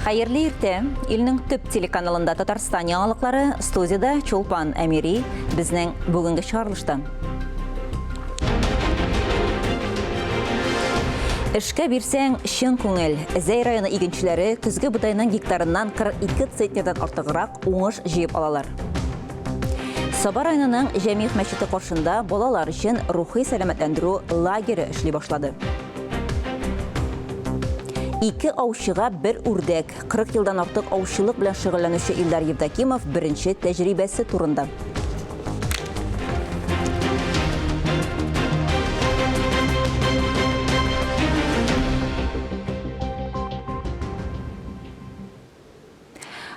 Хайырлы ирте, илнең төп телеканалында Татарстан яңалыклары, студияда Чулпан Әмири, безнең бүгенге чыгарылышта. Эшкә бирсәң шын күңел. Зәй районы игенчеләре көзге будайның гектарыннан 42 центнердан артыграк уңыш җыеп алалар. Саба районының Җәмигъ мәчете каршында балалар өчен рухи сәламәтләндерү лагере эшли башлады. 2 аучыга бер үрдәк. 40 елдан артык аучылык белән шөгыльләнүче Илдар Евдокимов беренче тәҗрибәсе турында.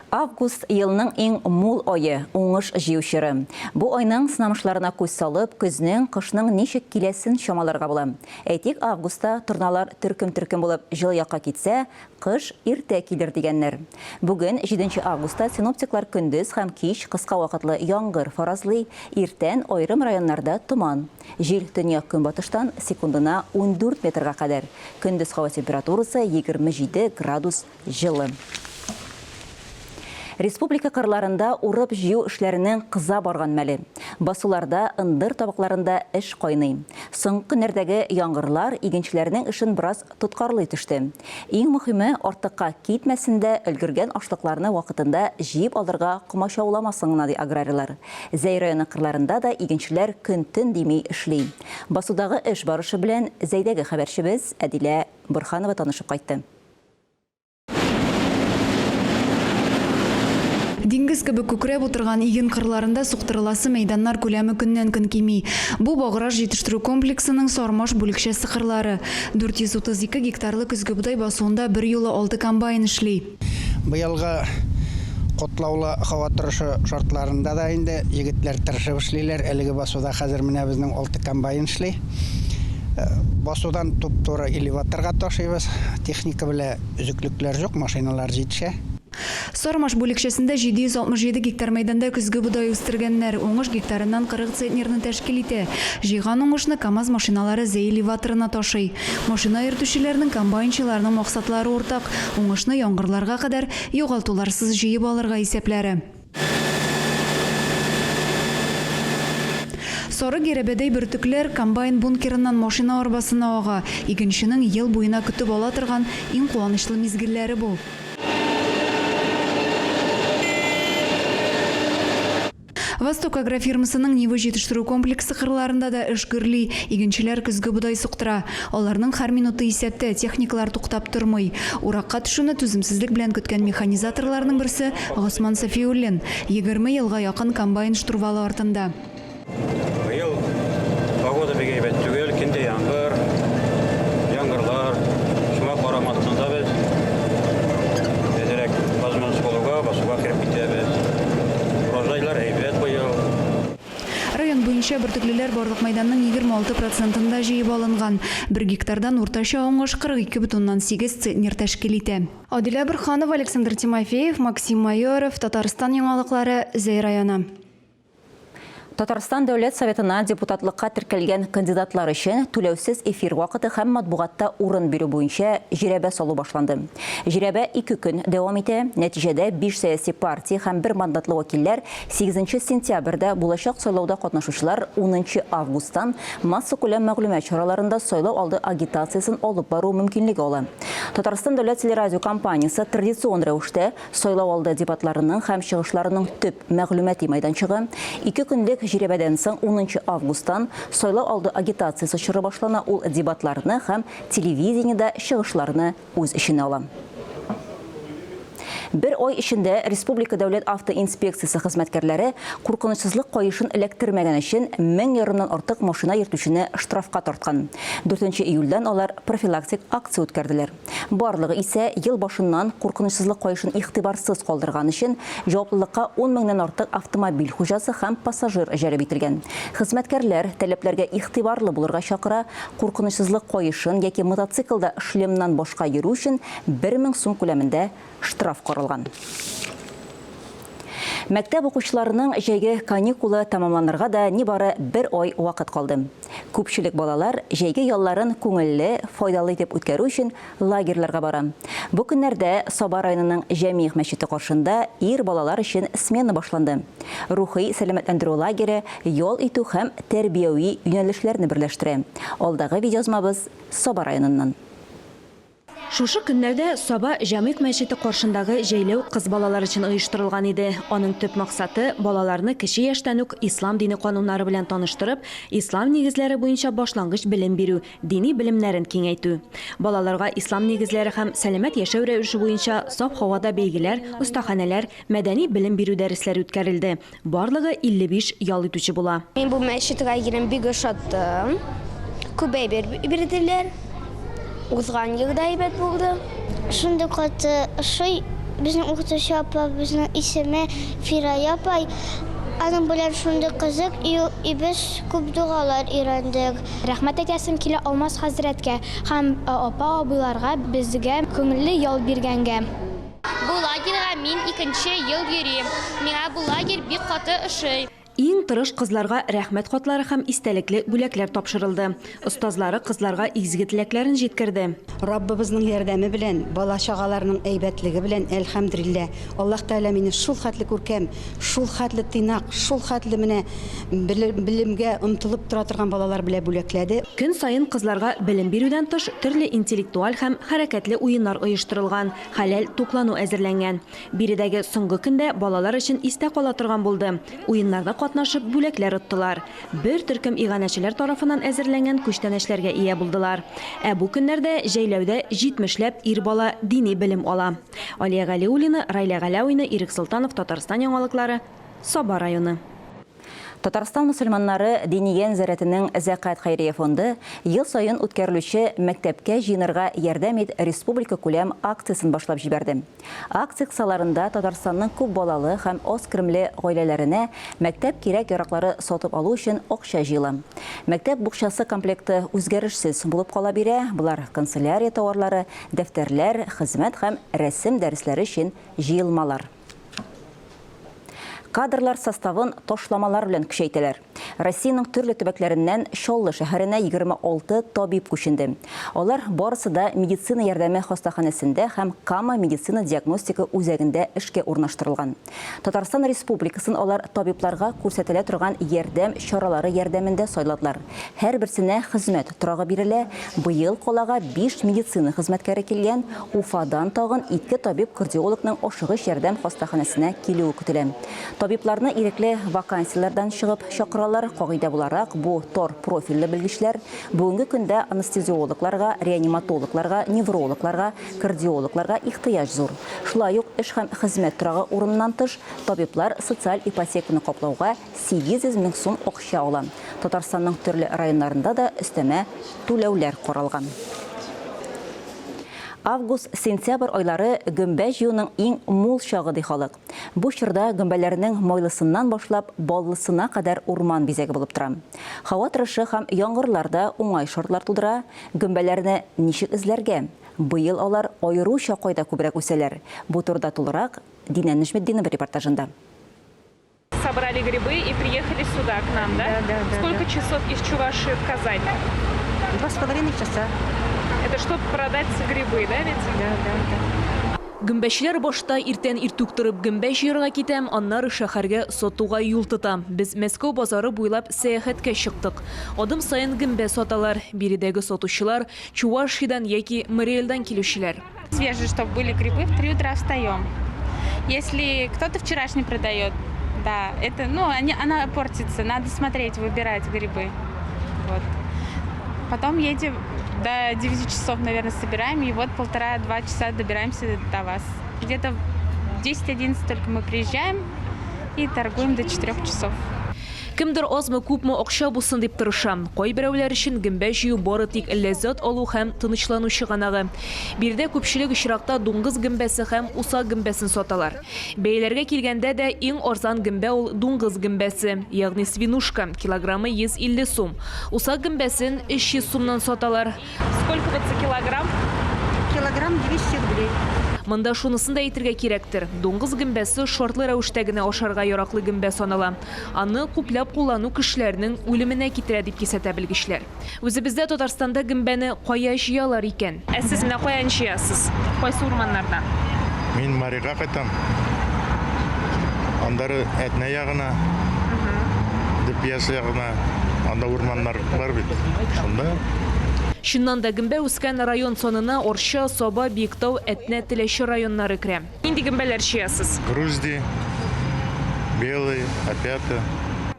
Август елның иң мул айы, уңыш җыючыры. Бу айның сынамышларына күз салып, көзнең, кышның ничек киләсен чамаларга була. Әйтик, августта торналар төркем-төркем булып җыл якка китсә, кыш иртә килер дигәннәр. Бүген 7 августта синоптиклар көндез һәм кич кыска вакытлы яңгыр фаразлый, иртән айрым районнарда туман. Җил төньяк-көнбатыштан секундына 14 метрга кадәр. Көндез һава температурасы 27 градус җылы. Республика кырларында урып җыю эшләренең кыза барган мәле. Басуларда, ындыр табакларында эш кайный. Соңгы көннәрдәге яңгырлар игенчеләрнең эшен бераз тоткарлый төште. Иң мөһиме, артыкка китмәсендә өлгергән ашлыкларны вакытында җыеп алырга комачауламасын гына ди аграрийлар. Зәй районы кырларында да игенчеләр көн-төн дими эшли. Басудагы эш барышы белән Зәйдәге хәбәрчебез Әдилә Борханова танышып кайтты. Диңгез кебек күкрәп утырган иген кырларында суктырыласы мәйданнар күләме көннән-көн кими. Бу баграж җитештерү комплексының Сармаш бүлекчәсе кырлары. 432 гектарлы көзге будай басуында бер юлы 6 комбайн эшли. Быелгы котлаулы һава торышы шартларында да инде егетләр тырышып эшлиләр. Әлеге басуда хәзер менә безнең 6 комбайн эшли. Басудан туп-туры элеваторга ташыйбыз. Техника белән үзеклекләр юк, машиналар җитешә. Сармаш бүлекчәсендә 767 гектар мәйданда көзге будай үстергәннәр. Уңыш гектарыннан 40 центнерны тәшкил итә. Җыйган уңышны КАМАЗ машиналары Зәй элеваторына ташый. Машина йөртүчеләрнең, комбайнчыларның максатлары уртак. Уңышны яңгырларга кадәр югалтуларсыз җыеп алырга исәпләре. Сары герәбәдәй бөртекләр комбайн бункерыннан машина арбасына ага. Игенченең ел буена көтеп ала торган иң куанычлы мизгелләре бу. Восток агрофирмасының Нива җитештерү комплексы кырларында да эш гөрли. Игенчеләр көзге будай суктыра. Аларның һәр минуты исәптә, техникалар туктап тормый. Уракка төшүне түземсезлек белән көткән механизаторларның берсе Госман Сафиуллин. 20 елга якын комбайн штурвалы артында. Быел погода бик әйбәт түгел, киндә яңгырлар, шуңа карамастан без бәзерәк базман сулуга, басуга кирип китәбез. Урожайлар әйбәт быел. Район буенча бөртеклеләр барлык майданның 26%-ында җыеп алынган. 1 гектардан уртача уңыш 42,8 центнер тәшкил итә. Адилә Борханова, Александр Тимофеев, Максим Майоров, Татарстан яңалыклары, Зәй районы. Татарстан дәүләт советына депутатлыкка теркәлгән кандидатлар өчен түләүсез эфир вакыты һәм матбугатта урын бирү буенча җирәбә салу башланды. Җирәбә 2 көн дәвам итә. Нәтиҗәдә 5 сәяси партия һәм 1 мандатлы вәкилләр 8 сентябрьдә булачак сайлауда катнашучылар 10 августтан масса күләм мәгълүмат чараларында сайлау алды агитациясын алып бару мөмкинлеге ала. Татарстан дәүләт телерадио компаниясе традицион рәвештә сайлау алды дебатларының һәм чыгышларының төп мәгълүмати мәйданчыгы 2 көнлек җирәбәдән соң 10 августтан сайлау алды агитациясы чоры башлана. Ул дебатларны һәм телевидениедә чыгышларны үз эченә ала. Бер ай эчендә Республика дәүләт автоинспекциясе хезмәткәрләре куркынычсызлык кайышын эләктермәгән өчен 1000 ярымнан артык машина йөртүчене штрафка тарткан. 4 июльдән алар профилактик акция үткәрделәр. Барлыгы исә ел башыннан куркынычсызлык кайышын игътибарсыз калдырган өчен җаваплылыкка 10 меңнән артык автомобиль хуҗасы һәм пассажир җәлеп ителгән. Хезмәткәрләр таләпләргә игътибарлы булырга чакыра, куркынычсызлык кайышын яки мотоциклда шлемнан башка йөрү өчен 1000 сум күләмендә штраф каралган. Мәктәп укучыларының жәйге каникулы тамамланырга да нибары бер ай вакыт калды. Күпчелек балалар жәйге ялларын күңелле, файдалы итеп үткәрү өчен лагерьларга бара. Бу көннәрдә Саба районының Җәмигъ мәчете каршында ир балалар өчен смена башланды. Рухи сәламәтләндерү лагере ял итү һәм тәрбияви юнәлешләрне берләштерә. Алдагы видеозмабыз Саба районыннан. Шушы көннәрдә Саба Җәмигъ мәчете каршындагы җәйләү кыз балалар өчен оештырылган иде. Аның төп максаты балаларны кече яшьтән үк ислам дине кануннары белән таныштырып, ислам нигезләре буенча башлангыч белем бирү, дини белемнәрен киңәйтү. Балаларга ислам нигезләре һәм сәламәт яшәү рәвеше буенча саф һавада бәйгеләр, остаханәләр, мәдәни белем бирү дәресләре үткәрелде. Барлыгы 55 ял итүче була. Мин бу мәчеткә кирәм бик ошаттым. Күп әйбер бирделәр. Узган елда әйбәт булды. Шундый каты шуй безнең укытучы апа, безнең исеме Фирая апа. Аның белән шундый кызык, и без күп дугалар өйрәндек. Рәхмәт әйтәсем килә Алмаз хәзрәткә һәм апа абыйларга безгә күңелле ял биргәнгә. Бу лагерьга мин 2нче ел йөрим. Миңа бу лагерь бик каты ошый. Иң тырыш кызларга рәхмәт хатлары һәм истәлекле бүләкләр тапшырылды. Остазлары кызларга изге теләкләрен җиткерде. Раббыбызның ярдәме белән, бала чагаларның әйбәтлеге белән, әлхәмдүлиллә, Аллаһ Тәгалә мине шул хәтле күркәм, шул хәтле тыйнак, шул хәтле менә белемгә омтылып тора торган балалар белән бүләкләде. Көн сайын кызларга белем бирүдән тыш төрле интеллектуаль һәм хәрәкәтле уеннар оештырылган, хәләл туклану әзерләнгән. Биредәге соңгы көндә балалар өчен истә кала торган булды. Уеннарда катнашып бүләкләр оттылар. Бер төркем иганәчеләр тарафыннан әзерләнгән күчтәнәчләргә ия булдылар. Ә бу көннәрдә җәйләүдә 70ләп ир бала дини белем ала. Алия Галиуллина, Райля Галәвина, Ирек Солтанов, Татарстан яңалыклары, Саба районы. Татарстан мусульманнары Диниян зәратының Зәкат хәйрия фонды ел сайын үткәрелүче мәктәпкә җыйнырга ярдәм ит республика күләм акциясын башлап җибәрде. Акция кысаларында Татарстанның күп балалы һәм аз керемле гаиләләренә мәктәп кирәк-яраклары сатып алу өчен акча җыела. Мәктәп букчасы комплекты үзгәрешсез булып кала бирә. Булар канцелярия товарлары, дәфтәрләр, хезмәт һәм рәсем дәресләре өчен җыелмалар. Кадрлар составын ташламалар белән көчәйтәләр. Россиянең төрле төбәкләреннән Чаллы шәһәренә 26 табиб күченде. Алар барысы да медицина ярдәме хастаханәсендә һәм Кама медицина диагностика үзәгендә эшкә урнаштырылган. Татарстан Республикасын алар табибларга күрсәтелә торган ярдәм чаралары ярдәмендә сайладылар. Һәр берсенә хезмәт торагы бирелә. Быел калага 5 медицина хезмәткәре килгән. Уфадан тагын 2 табиб-кардиологның ашыгыч ярдәм хастаханәсенә килүе көтелә. Табибларны ирекле вакансияләрдән чыгып чакыралар. Кагыйдә буларак, бу тор профильле белгечләр бүгенге көндә анестезиологларга, реаниматологларга, неврологларга, кардиологларга ихтыяҗ зур. Шулай ук эш һәм хезмәт торагы урыннан тыш табиблар социаль ипотеканы каплауга 800 мең сум акча ала. Татарстанның төрле районнарында да өстәмә түләүләр каралган. Август-сентябрь айлары гөмбә җыюның иң мул чагы ди халык. Бу чорда гөмбәләрнең майлысыннан башлап баллысына кадәр урман бизәге булып тора. Һава торышы һәм яңгырларда уңай шартлар тудыра. Гөмбәләрне ничек эзләргә? Быел алар аеруча кайда күбрәк үсәләр. Бу турда тулырак Динә Нижметдинова репортажында. Собрали грибы и приехали сюда к нам, да? Сколько часов из Чувашии в Казань? 2,5 часа. Это чтобы продать грибы, да ведь? Да. Гөмбәчеләр башта иртән иртүк торып гөмбә җыярга китәм, аннары шәһәргә сатуга юл тотам. Без Мәскәү базары буйлап сәяхәткә чыктык. Адым сайын гөмбә саталар. Биредәге сатучылар Чувашидан яки Мариэльдан килүчеләр. Свежие, чтобы были грибы, в 3 утра встаем. Если кто-то вчерашний продает, да, это, она портится, надо смотреть, выбирать грибы. Вот. Потом едем до 9 часов, наверное, собираем, и вот 1,5-2 часа добираемся до вас. Где-то в 10-11 только мы приезжаем и торгуем до 4 часов. Кемдер азмы күпме акча булсын дип тырышам. Кайберәүләр өчен гөмбә җыю бары тик ләззәт алу һәм тынычлану чыганагы. Бирдә күпчелек очракта дуңгыз гөмбәсе һәм уса гөмбәсен саталар. Бәяләргә килгәндә дә иң арзан гөмбә ул дуңгыз гөмбәсе, ягъни свинушка, килограммы 150 сум. Уса гөмбәсен 300 сумнан саталар. Сколько вот за килограмм? Килограмм 200 рублей. Мында шунысын да әйтергә кирәктер. Дуңгыз гөмбәсе шартлы рәвештә генә ашарга яраклы гөмбә санала. Аны күпләп куллану кешеләрнең үлеменә китерә дип кисәтә белгечләр. Үзебездә Татарстанда гөмбәне кая җыялар икән? Ә сез менә каян җыясыз? Кайсы урманнардан? Мин Марига кайтам. Андары Әтнә ягына, Депияс ягына, анда урманнар бар бит. Шунда. Шуннан да гөмбә үскән район сонына Орча, Соба, Биектау, Әтнә, Теләче районнары керә. Нинди гөмбәләр җыясыз? Грузди, Белый, Опята.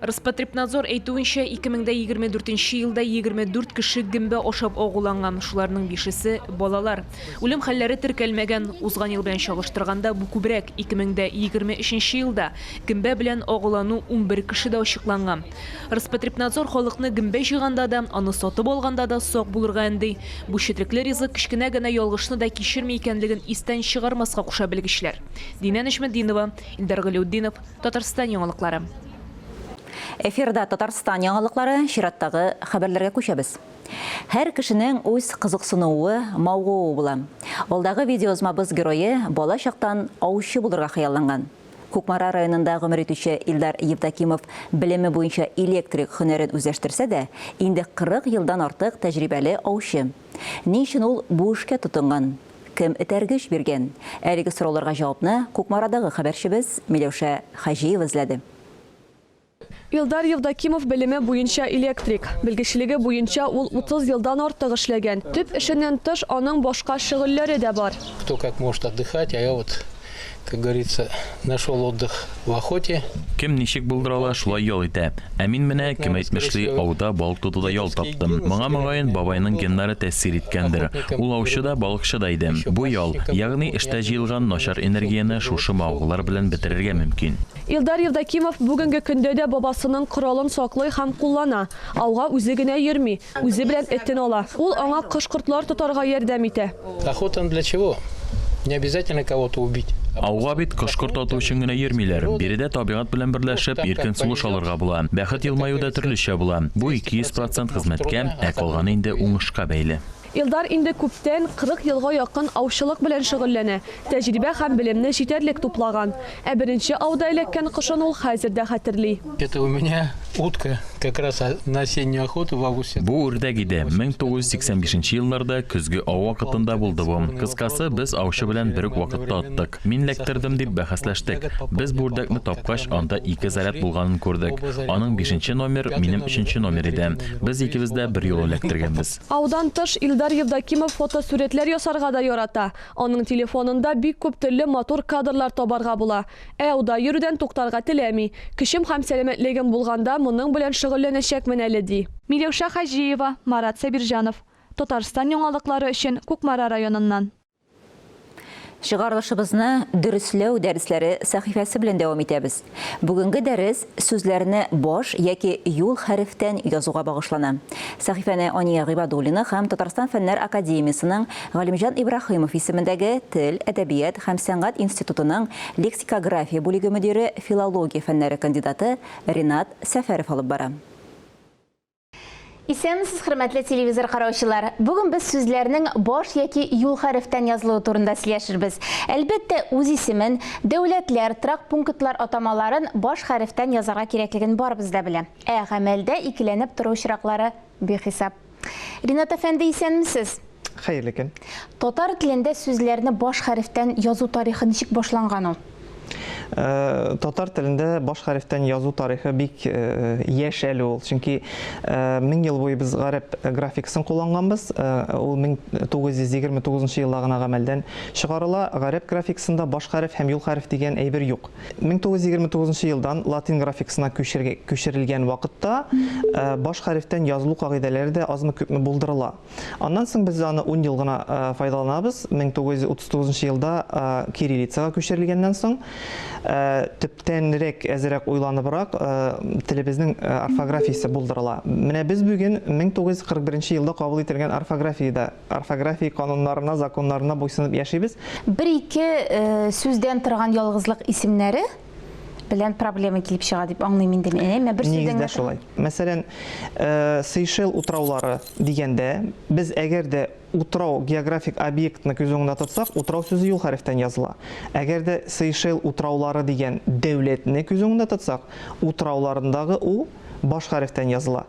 Роспотребнадзор әйтүенчә 2024 елда 24 кеше гөмбә ашап агуланган, шуларның 5-се балалар. Үлем хәлләре теркәлмәгән, узган ел белән чагыштырганда бу күбрәк. 2023 елда гөмбә белән агулану 11 кешедә ачыкланган. Роспотребнадзор халыкны гөмбә җыйганда да, аны сатып алганда да сак булырга инде. Бу четрекле ризык кичкенә генә ялгышны да кичерми икәнлеген истән чыгармаска куша белгечләр. Динә Нәҗметдинова, Илдар Галиутдинов, Татарстан яңалыклары. Эфирда Татарстан яңалыклары, чираттагы хәбәрләргә күчәбез. Һәр кешенең үз кызыксынуы, мавыгы була. Алдагы видеозмабыз герое бала чактан аучы булырга хыялланган. Кукмара районында гомер итүче Илдар Евдокимов белеме буенча электрик һөнәрен үзләштерсә дә, инде 40 елдан артык тәҗрибәле аучы. Ни өчен ул бу эшкә тотынган? Кем этәргеч биргән? Әлеге сорауларга җавапны Кукмарадагы хәбәрчебез Миләүшә Хаҗиева эзләде. Илдар Евдокимов белеме буенча электрик. Белгечлеге буенча ул 30 елдан артык эшләгән. Төп эшеннән тыш аның башка шөгыльләре дә бар. Кто как может отдыхать, а я вот, как говорится, нашел отдых в охоте. Кем ничек булдырала шулай ял итә. Ә мин менә кем әйтмешли ауда балык тотуда ял таптым. Моңа мөгаен бабайның геннары тәэсир иткәндер. Ул аучы да балыкчы да иде. Бу ял, ягъни эштә җыелган начар энергияне шушы мавыгылар белән бетерергә мөмкин. Илдар Евдокимов бүгенге көндә дә бабасының коралын саклый һәм куллана. Ауга үзе генә йөрми, үзе белән этен ала. Ул аңа кош-кортлар тотарга ярдәм итә. Охота для чего? Не обязательно кого-то убить. Ауга бит кош-корт ату өчен генә йөрмиләр. Биредә табигать белән берләшеп иркен сулыш алырга була. Бәхет елмаюда төрлечә була. Бу 200% хезмәткә, ә калганы инде уңышка бәйле. Илдар инде күптән 40 елга якын аучылык белән шөгыльләнә. Тәҗрибә һәм белемне җитәрлек туплаган. Ә беренче ауда эләккән кышын ул хәзер дә хәтерли. Это у меня утка как раз на осеннюю охоту в августе. Бу үрдәк иде. 1985 елларда көзге ау вакытында булды бу. Кыскасы без аучы белән бер үк вакытта аттык. Мин ләктердем дип бәхәсләштек. Без бу үрдәкне тапкач, анда 2 заряд булганын күрдек. Аның 5нче номер, минем 3нче номер иде. Без икебез дә бер юл эләктергәнбез. Аудан тыш Илдар Евдокимов фотосурәтләр ясарга да ярата. Аның телефонында бик күп төрле матур кадрлар табарга була. Ә ауда йөрүдән туктарга теләми. Кешем һәм сәламәтлегем булганда моның белән шөгыльләнәчәкмен әле ди. Миләүшә Хаҗиева, Марат Сабирҗанов. Татарстан яңалыклары өчен Кукмара районыннан. Чыгарылышыбызны дөресләү дәресләре сәхифәсе белән дәвам итәбез. Бүгенге дәрес сүзләрне баш яки юл хәрефтән язуга багышлана. Сәхифәне Ания Гыйбадуллина һәм Татарстан Фәннәр академиясының Галимҗан Ибраһимов исемендәге Тел, әдәбият һәм сәнгать институтының лексикография бүлеге мөдире, филология фәннәре кандидаты Ринат Сәфәров алып бара. Исәнмесез, хөрмәтле телевизор караучылар. Бүген без сүзләрнең баш яки юл хәрефтән язылуы турында сөйләшербез. Әлбәттә, үз исемен, дәүләтләр, трак пунктлар атамаларын баш хәрефтән язарга кирәклеген барыбыз да белә. Ә гамәлдә икеләнеп тору очраклары бихисап. Ринат әфәнде, исәнмесез? Хәерле көн. Татар телендә сүзләрне баш хәрефтән язу тарихы ничек башланган ул? Татар телендә баш хәрефтән язу тарихы бик яшь әле ул. Чөнки 1000 ел буе без гарәп графикасын кулланганбыз. Ул 1929 елда гына гамәлдән чыгарыла. Гарәп графикасында баш хәреф һәм юл хәреф дигән әйбер юк. 1929 елдан латин графикасына күчерелгән вакытта баш хәрефтән язылу кагыйдәләре дә азмы-күпме булдырыла. Аннан соң без аны 10 ел гына файдаланабыз. 1939 елда кириллицага күчерелгәннән соң төптәнрәк, әзрәк уйланыбрак телебезнең орфографиясе булдырыла. Менә без бүген 1941 елда кабул ителгән орфография кануннарына, законнарына буйсынып яшибез. Бер-ике сүздән торган ялгызлык исемнәре белән проблема килеп чыга дип аңлыйм инде мен. Әмма бер Нигездә шулай. Мәсәлән, Сейшел утраулары дигәндә, без әгәр дә утрау географик объектны күз уңында тотсак, утрау сүзе юл хәрефтән языла. Әгәр дә Сейшел утраулары дигән дәүләтне күз уңында тотсак, утрауларындагы у баш хәрефтән языла.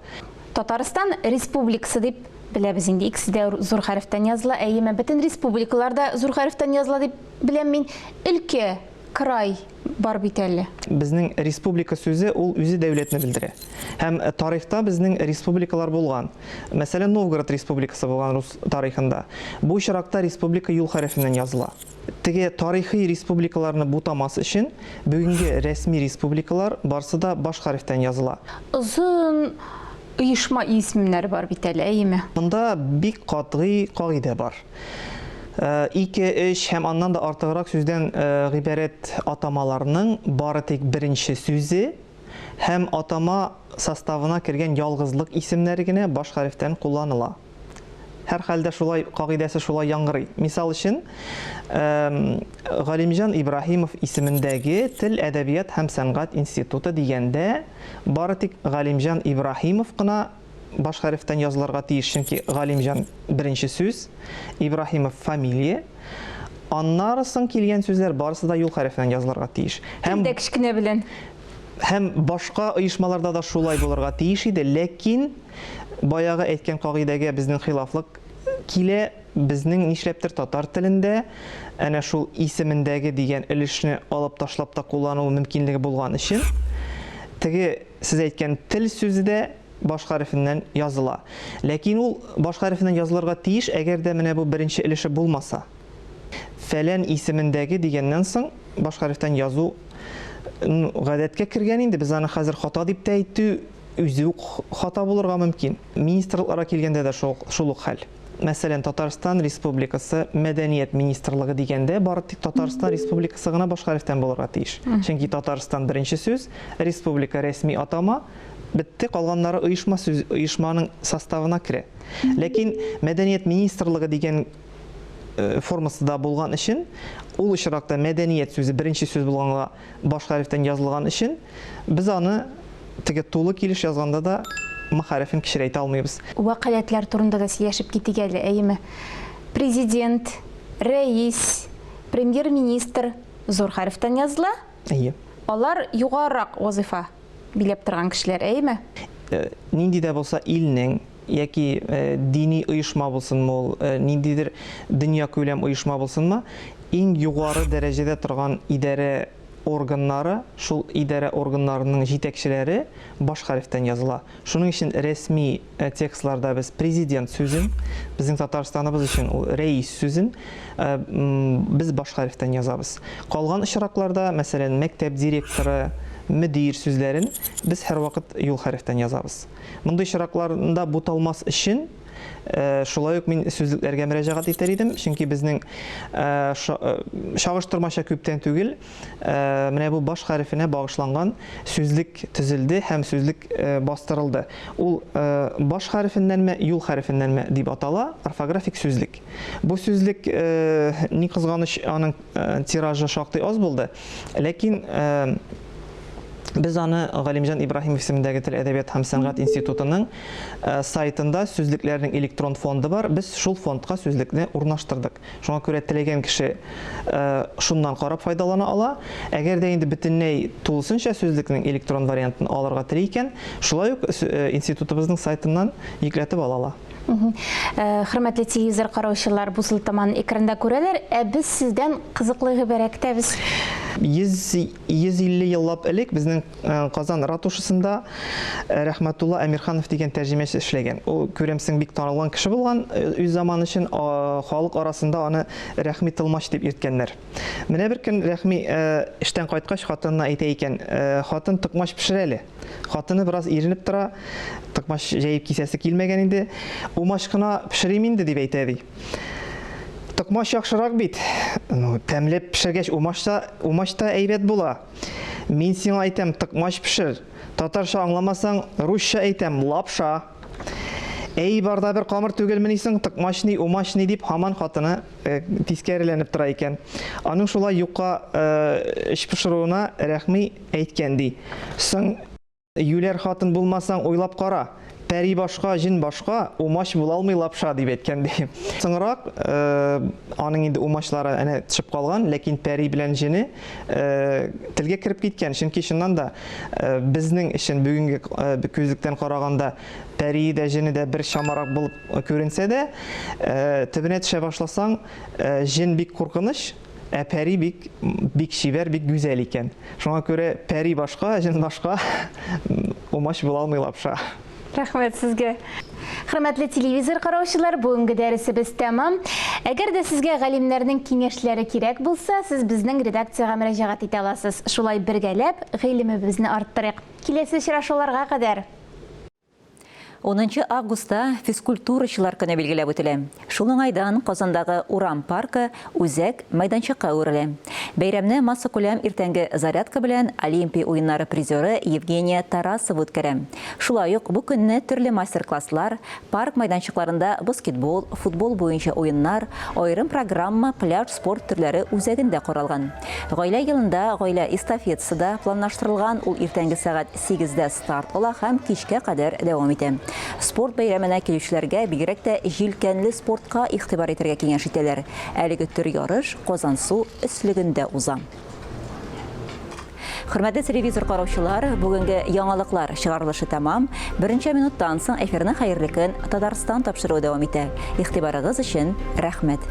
Татарстан республикасы дип беләбез инде. Икесе дә зур хәрефтән языла, әйеме бөтен республикаларда зур хәрефтән языла дип беләм мин. Өлкә, край бар бит әле. Безнең республика сүзе ул үзе дәүләтне белдерә. Һәм тарихта безнең республикалар булган. Мәсәлән, Новгород республикасы булган рус тарихында. Бу очракта республика юл хәрефеннән языла. Теге тарихи республикаларны бутамас өчен бүгенге рәсми республикалар барсы да баш хәрефтән языла. Озын оешма исемнәре бар бит әле, әйеме? Монда бик катгый кагыйдә бар. 2-3 һәм аннан да артыграк сүздән гыйбарәт атамаларның бары тик беренче сүзе һәм атама составына кергән ялгызлык исемнәре генә баш хәрефтән кулланыла. Һәр хәлдә шулай кагыйдәсе шулай яңгырый. Мисал өчен, Галимҗан Ибраһимов исемендәге Тел, әдәбият һәм сәнгать институты дигәндә бары тик Галимҗан Ибраһимов кына баш хәрефтән язылырга тиеш, чөнки Галимҗан беренче сүз, Ибраһимов фамилия, аннарысын килгән сүзләр барысы да юл хәрефеннән язылырга тиеш. Һәм кечкенә белән. Һәм башка оешмаларда да шулай булырга тиеш иде, ләкин баягы әйткән кагыйдәгә безнең хилафлык килә. Безнең нишләптер татар телендә әнә шул исемендәге дигән өлешне алып ташлап та куллану мөмкинлеге булган өчен теге сез әйткән тел сүзе дә баш хәрефеннән языла. Ләкин ул баш хәрефеннән язылырга тиеш, әгәр дә менә бу беренче өлеше булмаса. Фәлән исемендәге дигәннән соң баш хәрефтән язу гадәткә кергән инде. Без аны хәзер хата дип тә әйтү үзе үк хата булырга мөмкин. Министрлыкларга килгәндә дә шул ук хәл. Мәсәлән, Татарстан Республикасы Мәдәният министрлыгы дигәндә бары тик Татарстан Республикасы гына баш хәрефтән булырга тиеш. Чөнки Татарстан беренче сүз, республика рәсми атама, битте, калганнары оешманың составына керә. Ләкин Мәдәният министрлыгы дигән формасында булган өчен, ул очракта мәдәният сүзе беренче сүз булганга баш хәрефтән язылган өчен, без аны теге тулы килеш язганда да хәрефен кичерәйтә алмыйбыз. Вакыйгалар турында да сөйләшеп китик әле, әйеме? Президент, рәис, премьер-министр зур хәрефтән языла? Әйе. Алар югарырак вазифа биләп торган кешеләр, әйеме? Нинди дә булса илнең яки дини оешма булсынмы, ниндидер дөнья күләм оешма булсынмы, иң югары дәрәҗәдә торган идарә органнары, шул идарә органнарының җитәкчеләре баш хәрефтән языла. Шуның өчен рәсми текстларда без президент сүзен, безнең Татарстаныбыз өчен ул рәис сүзен без баш хәрефтән язабыз. Калган очракларда, мәсәлән, мәктәп директоры, мөдир сүзләрен без һәр вакыт юл хәрефтән язабыз. Мондый очракларда буталмас өчен шулай ук мин сүзлекләргә мөрәҗәгать итәр идем, чөнки безнең чагыштырмача күптән түгел менә бу баш хәрефенә багышланган сүзлек төзелде һәм сүзлек бастырылды. Ул баш хәрефеннәнме, юл хәрефеннәнме дип атала, орфографик сүзлек. Бу сүзлек ни кызганыч, аның тиражы шактый аз булды, ләкин без аны Галимҗан Ибраһимов исемендәге Тел, әдәбият һәм сәнгать институтының сайтында сүзлекләрнең электрон фонды бар. Без шул фондка сүзлекне урнаштырдык. Шуңа күрә теләгән кеше шуннан карап файдалана ала. Әгәр дә инде бөтенләй тулысынча сүзлекнең электрон вариантын алырга тели икән, шулай ук институтыбызның сайтыннан йөкләтеп ала. Хөрмәтле телевизор караучылар, бу сылтаманы экранда күрәләр, без сездән кызыклы гыйбарә көтәбез. 150 еллап элек безнең Казан ратушасында Рәхмәтулла Әмирханов дигән тәрҗемәче эшләгән. Ул күрәмсең бик танылган кеше булган, үз заманы өчен халык арасында аны Рәхми Тылмач дип йөрткәннәр. Менә бер көн Рәхми эштән кайткач хатынына әйтә икән, хатын тыкмач пешер әле. Хатыны бераз иренеп тора, тыкмач җәеп кисәсе килмәгән инде. Умаш кына пешерим инде дип әйтә ди. Тыкмач яхшырак бит. Тәмләп пешергәч умаш та әйбәт була. Мин сиңа әйтәм, тыкмач пешер. Татарча аңламасаң, русча әйтәм, лапша. Әй барда бер камыр түгелменисең, тыкмашни, умашни дип һаман хатыны тискәреләнеп тора икән. Аның шулай юкка эш пешеруына рәхми әйткән ди. Соң юләр хатын булмасаң уйлап кара. Пәри башка, җин башка, умаш була алмый лапша дип әйткән ди. Соңрак аның инде умашлары әнә төшеп калган, ләкин пәри белән җине телгә кирип киткән. Чөнки шуннан да безнең өчен бүгенге күзлектән караганда пәри дә җине дә бер чамарак булып күренсә дә, төбенә төшә башласаң, җин бик куркыныч, ә пәри бик шибәр, бик гүзәл икән. Шуңа күрә пәри башка, җин башка, умаш була алмый лапша. Рәхмәт сезгә. Хөрмәтле телевизор караучылар, бүгенге дәресебез тәмам. Әгәр дә сезгә галимнәрнең киңәшләре кирәк булса, сез безнең редакциягә мөрәҗәгать итә аласыз. Шулай бергәләп гыйлемебезне арттырыйк. Киләсе очрашуларга кадәр. 10 августта физкультурачылар көне билгеләп үтелә. Шул уңайдан Казандагы Урам паркы үзәк мәйданчыкка әверелә. Бәйрәмне массакүләм иртәнге зарядка белән Олимпия уеннары призеры Евгения Тарасова үткәрә. Шулай ук бу көнне төрле мастер-класслар, парк мәйданчыкларында баскетбол, футбол буенча уеннар, аерым программа, пляж спорт төрләре үзәгендә каралган. Гаилә елында гаилә эстафетасы да планлаштырылган. Ул иртәнге сәгать 8-дә старт ала һәм кичкә кадәр дәвам итә. Спорт бәйрәменә килүчеләргә бигрәк тә җилкәнле спортка игътибар итәргә киңәш итәләр. Әлеге төр ярыш Казансу өслегендә уза. Хөрмәтле телевизор караучылар, бүгенге яңалыклар чыгарылышы тәмам. Беренче минуттан соң эфирның хәерле көн Татарстан тапшыруы дәвам итә. Игътибарыгыз өчен рәхмәт.